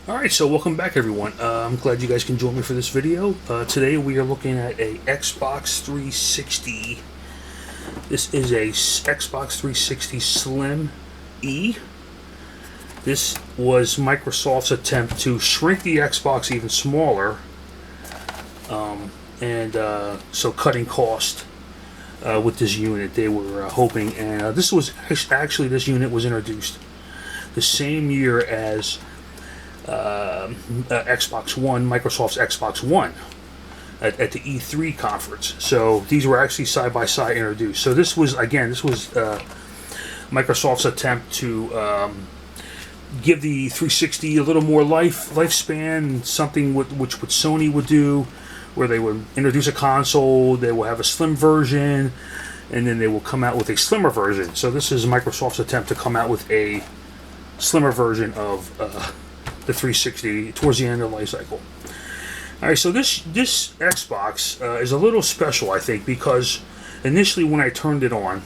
Alright, so welcome back everyone. I'm glad you guys can join me for this video. Today we are looking at a Xbox 360. This is a Xbox 360 SLIM E. This was Microsoft's attempt to shrink the Xbox even smaller, so cutting cost with this unit they were hoping. And this was actually, this unit was introduced the same year as Xbox One, Microsoft's Xbox One at the E3 conference. So these were actually side by side introduced. So this was Microsoft's attempt to give the 360 a little more lifespan, something which Sony would do, where they would introduce a console, they will have a slim version, and then they will come out with a slimmer version. So this is Microsoft's attempt to come out with a slimmer version of the 360 towards the end of the life cycle. Alright, so this Xbox is a little special, I think, because initially when I turned it on,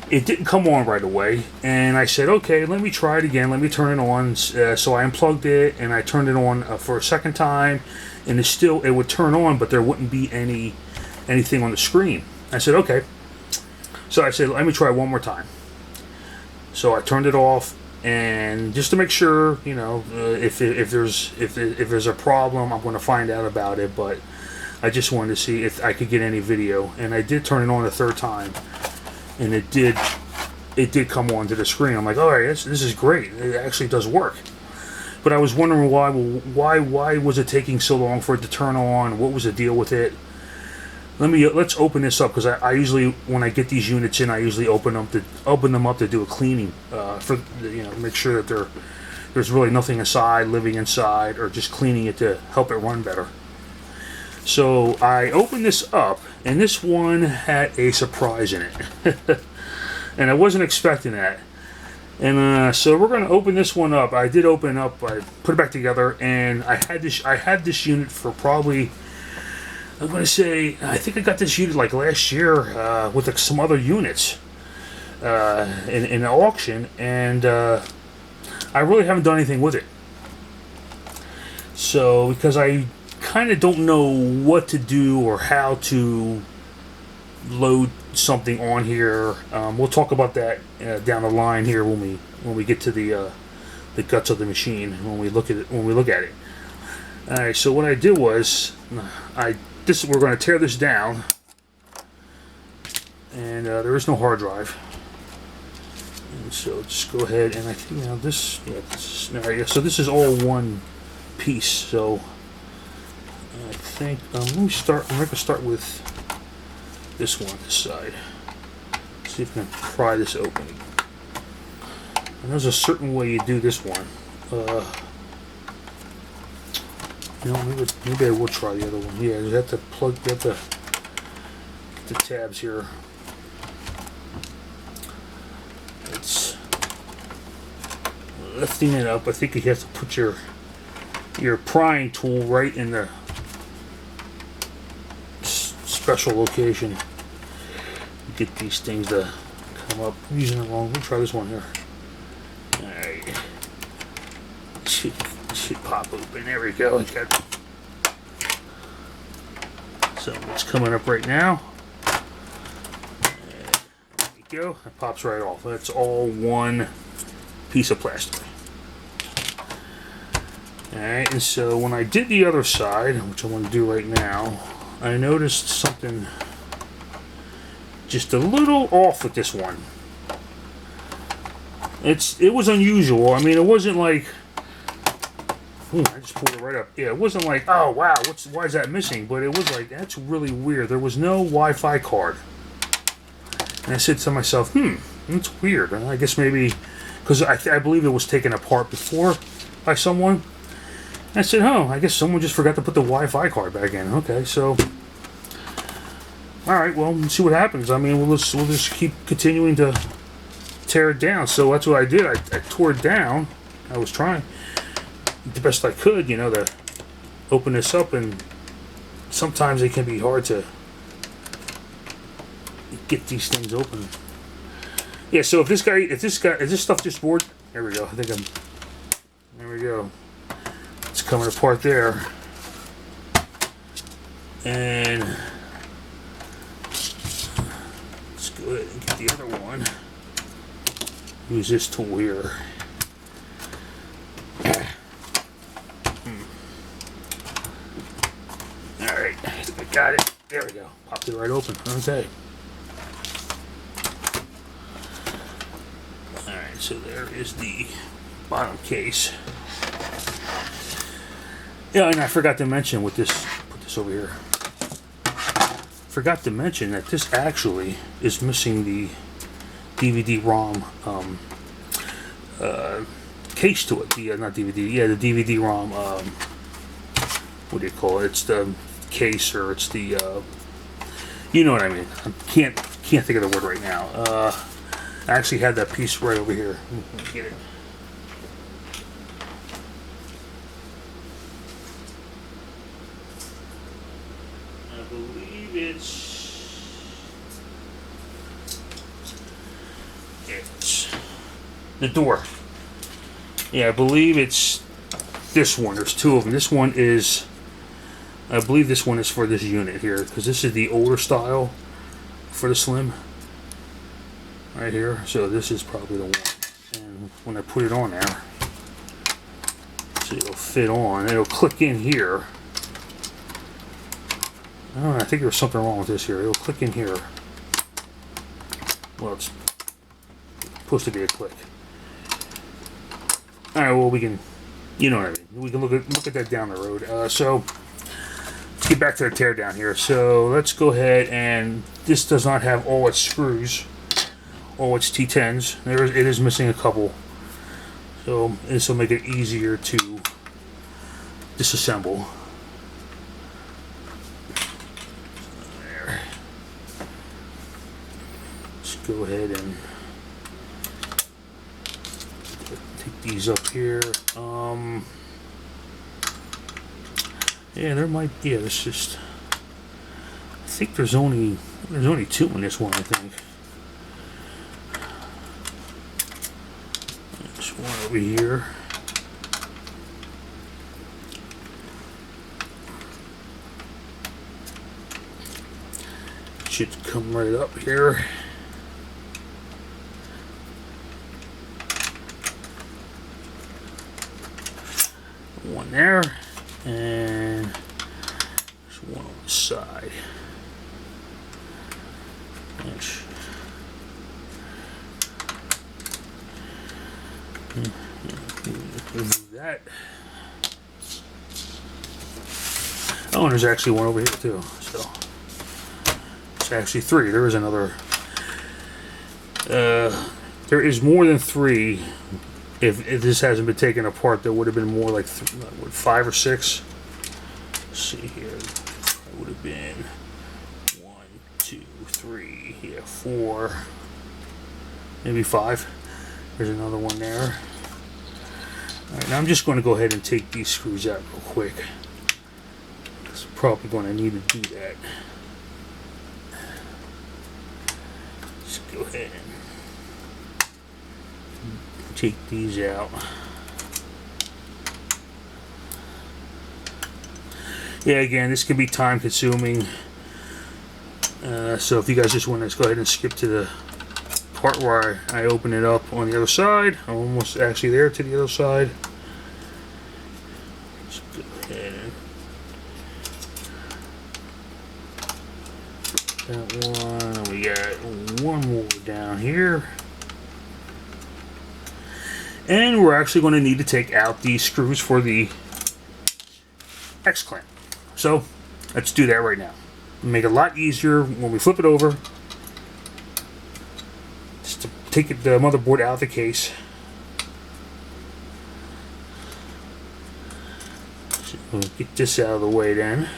it didn't come on right away, and I said, okay, let me try it again, let me turn it on. So I unplugged it and I turned it on for a second time, and it would turn on, but there wouldn't be anything on the screen. I said, okay. So I said, let me try one more time. So I turned it off, and just to make sure, you know, if there's a problem, I'm going to find out about it. But I just wanted to see if I could get any video, and I did turn it on a third time, and it did come on to the screen. I'm like, all right, this is great. It actually does work. But I was wondering why was it taking so long for it to turn on? What was the deal with it? Let's open this up, because I usually, when I get these units in, I usually open them up to do a cleaning, make sure that there's really nothing living inside, or just cleaning it to help it run better. So I opened this up, and this one had a surprise in it, and I wasn't expecting that. And so we're going to open this one up. I did open it up. I put it back together, and I had this unit for probably, I'm going to say, I think I got this unit like last year with like some other units in an auction, and I really haven't done anything with it. So, because I kind of don't know what to do or how to load something on here. We'll talk about that down the line here when we get to the guts of the machine, when we look at it. All right. So what I did was we're going to tear this down, and there is no hard drive, and so just go ahead, and I think so this is all one piece. So I think I'm going to start with this one, this side. See if I can pry this open. And there's a certain way you do this one. Maybe I will try the other one. Yeah, you have to get the tabs here. It's lifting it up. I think you have to put your prying tool right in the special location. Get these things to come up. I'm using it wrong. We'll try this one here. Alright. Should pop open. There we go. So it's coming up right now. There we go. It pops right off. That's all one piece of plastic. Alright, and so when I did the other side, which I want to do right now, I noticed something just a little off with this one. It was unusual. I mean, it wasn't like, I just pulled it right up. Yeah, it wasn't like, oh wow, why is that missing? But it was like, that's really weird. There was no Wi-Fi card. And I said to myself, that's weird. I guess maybe, because I believe it was taken apart before by someone. And I said, I guess someone just forgot to put the Wi-Fi card back in. Okay, so, alright, well, let's see what happens. I mean, we'll just keep continuing to tear it down. So that's what I did. I tore it down. I was trying the best I could, to open this up, and sometimes it can be hard to get these things open. Yeah, so if this stuff just worked, there we go. There we go. It's coming apart there. And let's go ahead and get the other one. Use this tool here. Alright, I think I got it. There we go. Popped it right open. Okay. Alright, so there is the bottom case. Yeah, and I forgot to mention with this, put this over here. Forgot to mention that this actually is missing the DVD-ROM case to it. The not DVD, yeah, the DVD-ROM. What do you call it? It's the case, or it's the you know what I mean. I can't think of the word right now. I actually had that piece right over here. Let me get it. I believe it's the door. Yeah, I believe it's this one. There's two of them. This one is, I believe this one is for this unit here, because this is the older style for the Slim right here. So this is probably the one. And when I put it on there, so it'll fit on, it'll click in here. I don't know, I think there's something wrong with this here. It'll click in here. Well, it's supposed to be a click. Alright, well, we can, you know what I mean. We can look at that down the road. So let's get back to the teardown here. So let's go ahead, and this does not have all its screws, all its T10s. It is missing a couple. So this will make it easier to disassemble. There. Let's go ahead and take these up here. Yeah, there might. Yeah, there's just. I think there's only two in this one. I think. There's one over here. Should come right up here. One there, and there's one on the side. Remove that. Oh, and there's actually one over here too. So it's actually three. There is another. There is more than three. If this hasn't been taken apart, there would have been more like 5 or 6. Let's see here. It would have been 1, 2, 3, yeah, 4, maybe 5. There's another one there. Alright, now I'm just going to go ahead and take these screws out real quick. Because I'm probably going to need to do that. Let's go ahead and take these out. Yeah, again, this can be time consuming. So if you guys just want to go ahead and skip to the part where I open it up on the other side. I'm almost actually there to the other side. Let's go ahead and that one. We got one more down here. And we're actually going to need to take out the screws for the X-clamp. So let's do that right now. Make it a lot easier when we flip it over. Just to take the motherboard out of the case. So we'll get this out of the way then.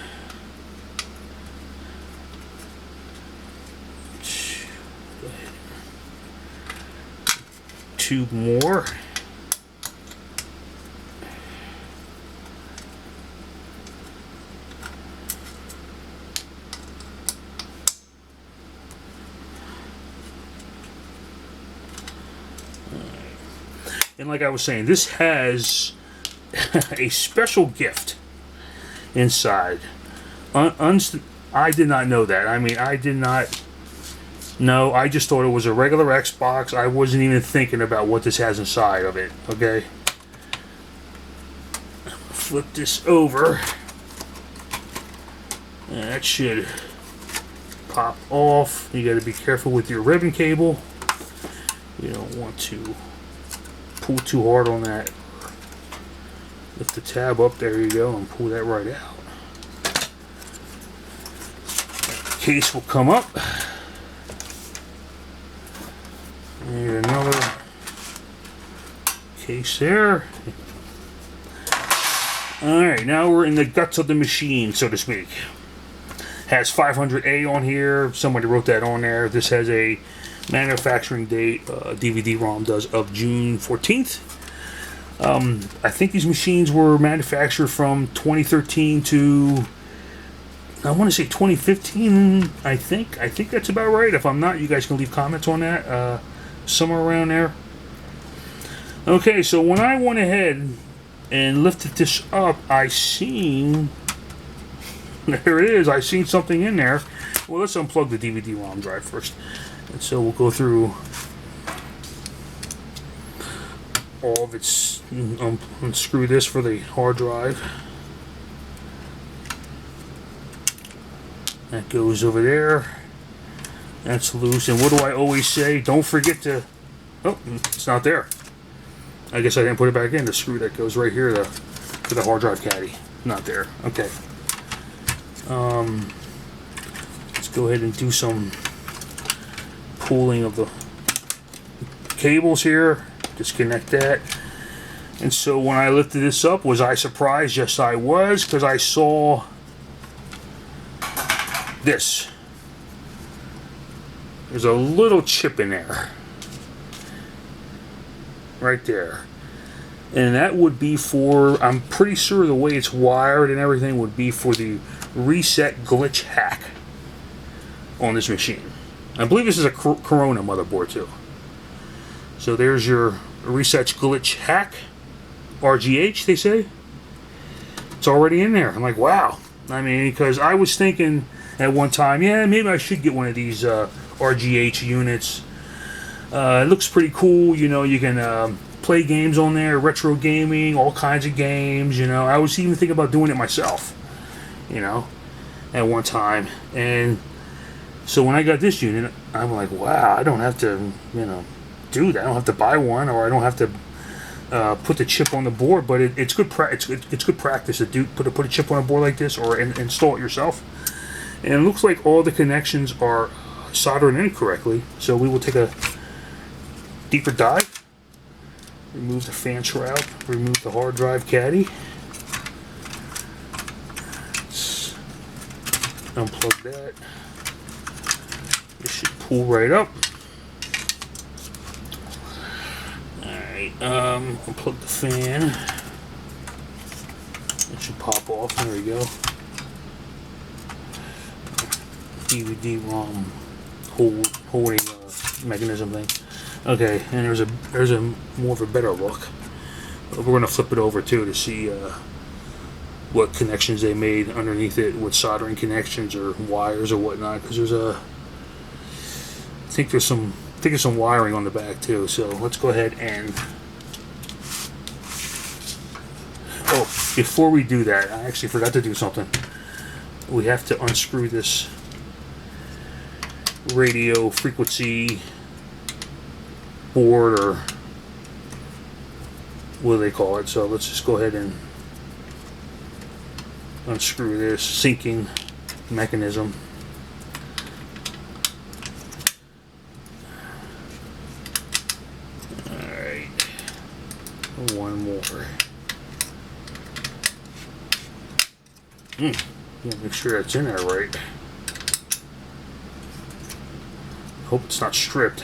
Go ahead. 2 more. And like I was saying, this has a special gift inside. I did not know that. I mean, I did not know. I just thought it was a regular Xbox. I wasn't even thinking about what this has inside of it. Okay. Flip this over. And that should pop off. You got to be careful with your ribbon cable. You don't want to pull too hard on that. Lift the tab up, there you go, and pull that right out. Case will come up. And another case there. Alright, now we're in the guts of the machine, so to speak. Has 500A on here. Somebody wrote that on there. This has a manufacturing date, DVD-ROM does, of June 14th. I think these machines were manufactured from 2013 to, I want to say 2015, I think. I think that's about right. If I'm not, you guys can leave comments on that. Somewhere around there. Okay, so when I went ahead and lifted this up, I seen, there it is, I seen something in there. Well, let's unplug the DVD-ROM drive first. And so we'll go through all of its, unscrew this for the hard drive. That goes over there. That's loose. And what do I always say? Don't forget to, oh, it's not there. I guess I didn't put it back in. The screw that goes right here to the hard drive caddy. Not there. Okay. Let's go ahead and do some pulling of the cables here. Disconnect that. And so when I lifted this up, was I surprised? Yes, I was, because I saw this. There's a little chip in there. Right there. And that would be for, I'm pretty sure the way it's wired and everything would be for the reset glitch hack on this machine. I believe this is a Corona motherboard too. So there's your reset glitch hack. RGH, they say. It's already in there. I'm like, wow. I mean, because I was thinking at one time, yeah, maybe I should get one of these RGH units. It looks pretty cool. You know, you can play games on there, retro gaming, all kinds of games. You know, I was even thinking about doing it myself. You know, at one time. And so when I got this unit, I'm like, wow, I don't have to, you know, do that. I don't have to buy one, or I don't have to put the chip on the board. But it's good. It's good practice to do put a chip on a board like this, or install it yourself. And it looks like all the connections are soldered in correctly. So we will take a deeper dive. Remove the fan shroud. Remove the hard drive caddy. Let's unplug that. This should pull right up. Alright, unplug the fan. It should pop off. There we go. DVD-ROM holding mechanism thing. Okay, and there's a more of a better look. We're going to flip it over too to see what connections they made underneath it, with soldering connections or wires or whatnot. Because there's I think there's some wiring on the back too. So let's go ahead and. Oh, before we do that, I actually forgot to do something. We have to unscrew this radio frequency board, or what do they call it? So let's just go ahead and unscrew this syncing mechanism. Alright, one more. Make sure that's in there right. Hope it's not stripped.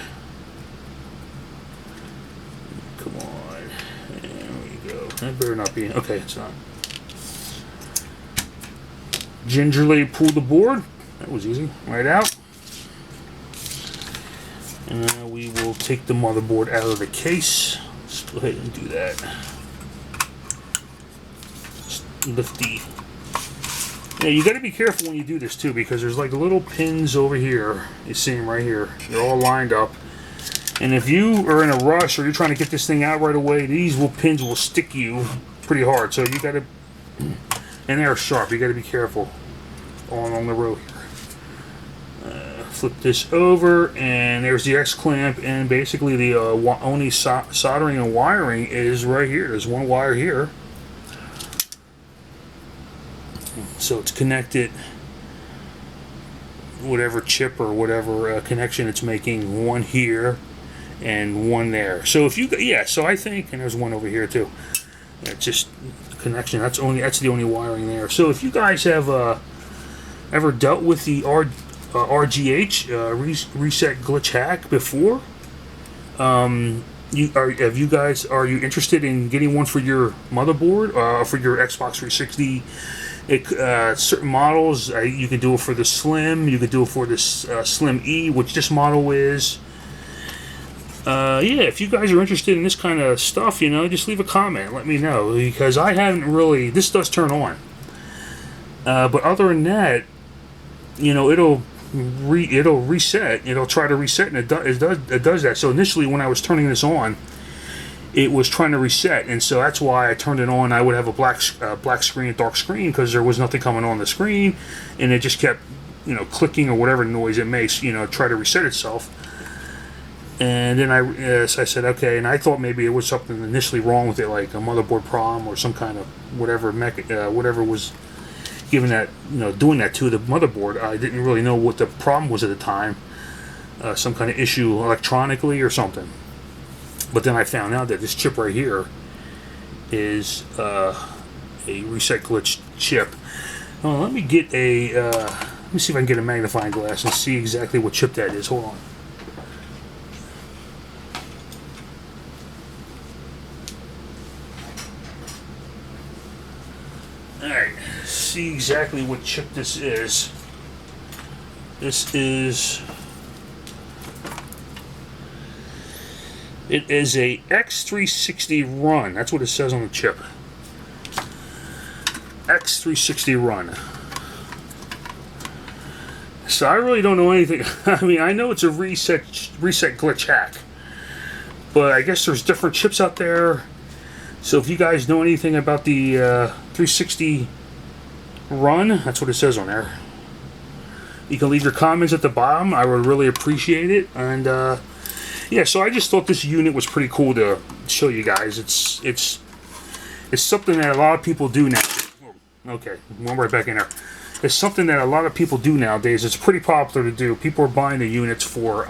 Come on. There we go. That better not be. Okay, it's not. Gingerly pull the board. That was easy. Right out. And now we will take the motherboard out of the case. Let's go ahead and do that. lift the. Yeah, you got to be careful when you do this too, because there's like little pins over here. You see them right here. They're all lined up. And if you are in a rush or you're trying to get this thing out right away, these pins will stick you pretty hard. So you got to, and they're sharp. You got to be careful all along the row here. Flip this over, and there's the X clamp. And basically, the only soldering and wiring is right here. There's one wire here. So it's connected, whatever chip or whatever connection it's making, one here and one there. So if you, yeah, so I think, and there's one over here too. It's just a connection. That's the only wiring there. So if you guys have ever dealt with the RGH reset glitch hack before, are you interested in getting one for your motherboard, for your Xbox 360? Certain models, you can do it for the Slim, you could do it for this Slim E, which this model is. Yeah, if you guys are interested in this kind of stuff, you know, just leave a comment, let me know, because I haven't really, this does turn on. But other than that, you know, it'll reset, it'll try to reset, and it does that. So initially when I was turning this on, it was trying to reset, and so that's why I turned it on. I would have a black screen, dark screen, because there was nothing coming on the screen, and it just kept, you know, clicking or whatever noise it makes, you know, try to reset itself. And then I said, okay, and I thought maybe it was something initially wrong with it, like a motherboard problem or some kind of whatever whatever was giving that, you know, doing that to the motherboard. I didn't really know what the problem was at the time, some kind of issue electronically or something. But then I found out that this chip right here is a reset glitch chip. Oh, let me get a. Let me see if I can get a magnifying glass and see exactly what chip that is. Hold on. All right, see exactly what chip this is. This is. It is a X360 run. That's what it says on the chip. X360 run. So I really don't know anything. I mean, I know it's a reset glitch hack, but I guess there's different chips out there. So if you guys know anything about the 360 run, that's what it says on there. You can leave your comments at the bottom. I would really appreciate it. And yeah, so I just thought this unit was pretty cool to show you guys. It's something that a lot of people do now. Okay, one right back in there. It's something that a lot of people do nowadays. It's pretty popular to do. People are buying the units for,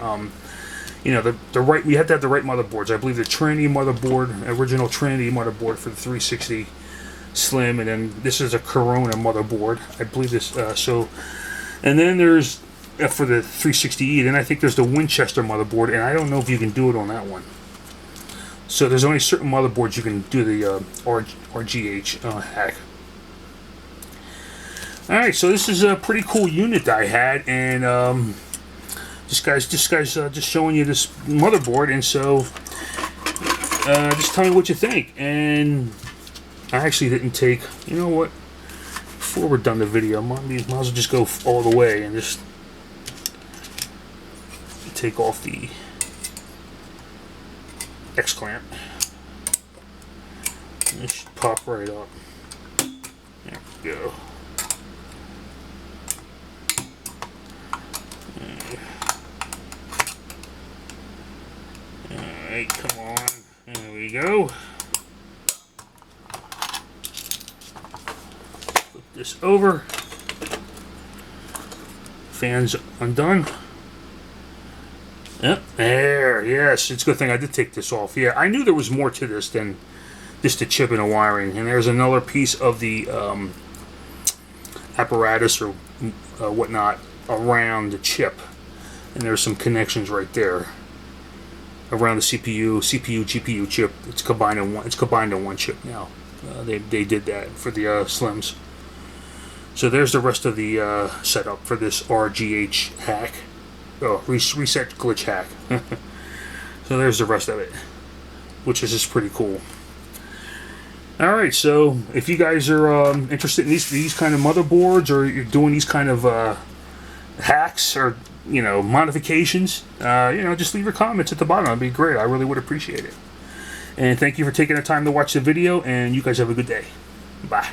you know, the right. We have to have the right motherboards. I believe the Trinity motherboard, original Trinity motherboard for the 360 Slim, and then this is a Corona motherboard. I believe this. So, and then there's. For the 360E, then I think there's the Winchester motherboard, and I don't know if you can do it on that one. So there's only certain motherboards you can do the RGH hack. Alright, so this is a pretty cool unit that I had, and this guy's just showing you this motherboard, and so just tell me what you think. And I actually didn't take, you know what, before we're done the video, might as well just go all the way and just take off the X clamp. It should pop right up. There we go. Alright, come on. There we go. Flip this over. Fans undone. Yep, there, yes, it's a good thing I did take this off. Yeah, I knew there was more to this than just the chip and the wiring. And there's another piece of the apparatus or whatnot around the chip. And there's some connections right there around the CPU, GPU chip. It's combined in one chip now. They did that for the Slims. So there's the rest of the setup for this RGH hack. Oh, reset glitch hack. So there's the rest of it, which is just pretty cool. All right, so if you guys are interested in these kind of motherboards, or you're doing these kind of hacks or modifications, just leave your comments at the bottom. That'd be great. I really would appreciate it. And thank you for taking the time to watch the video. And you guys have a good day. Bye.